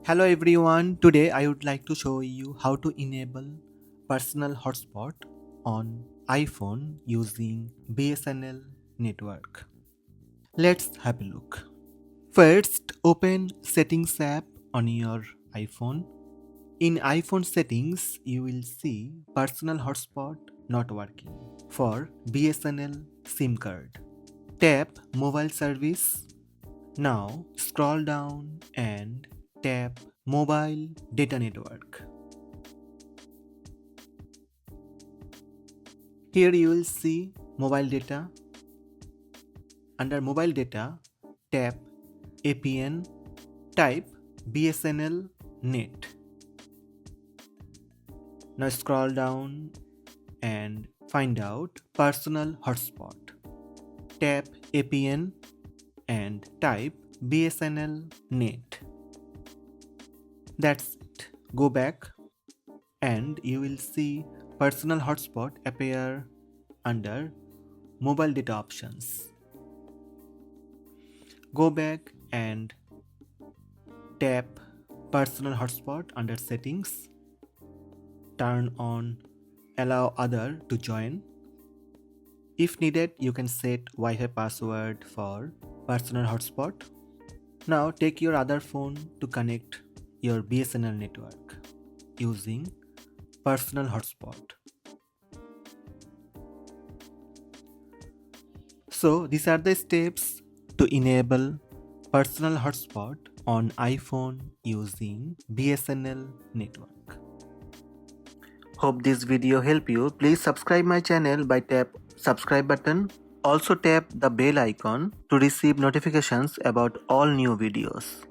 Hello everyone, today I would like to show you how to enable personal hotspot on iPhone using BSNL network. Let's have a look. First, open Settings app on your iPhone. In iPhone settings, you will see personal hotspot not working for BSNL SIM card. Tap Mobile Service. Now scroll down and tap Mobile Data Network. Here you will see mobile data. Under mobile data, tap APN, type BSNL Net. Now scroll down and find out personal hotspot. Tap APN and type BSNL Net. That's it. Go back and you will see personal hotspot appear under mobile data options. Go back and tap personal hotspot under settings. Turn on allow other to join. If needed, you can set Wi-Fi password for personal hotspot. Now take your other phone to connect your BSNL network using personal hotspot. So these are the steps to enable personal hotspot on iPhone using BSNL network. Hope this video help you. Please subscribe my channel by tap subscribe button. Also tap the bell icon to receive notifications about all new videos.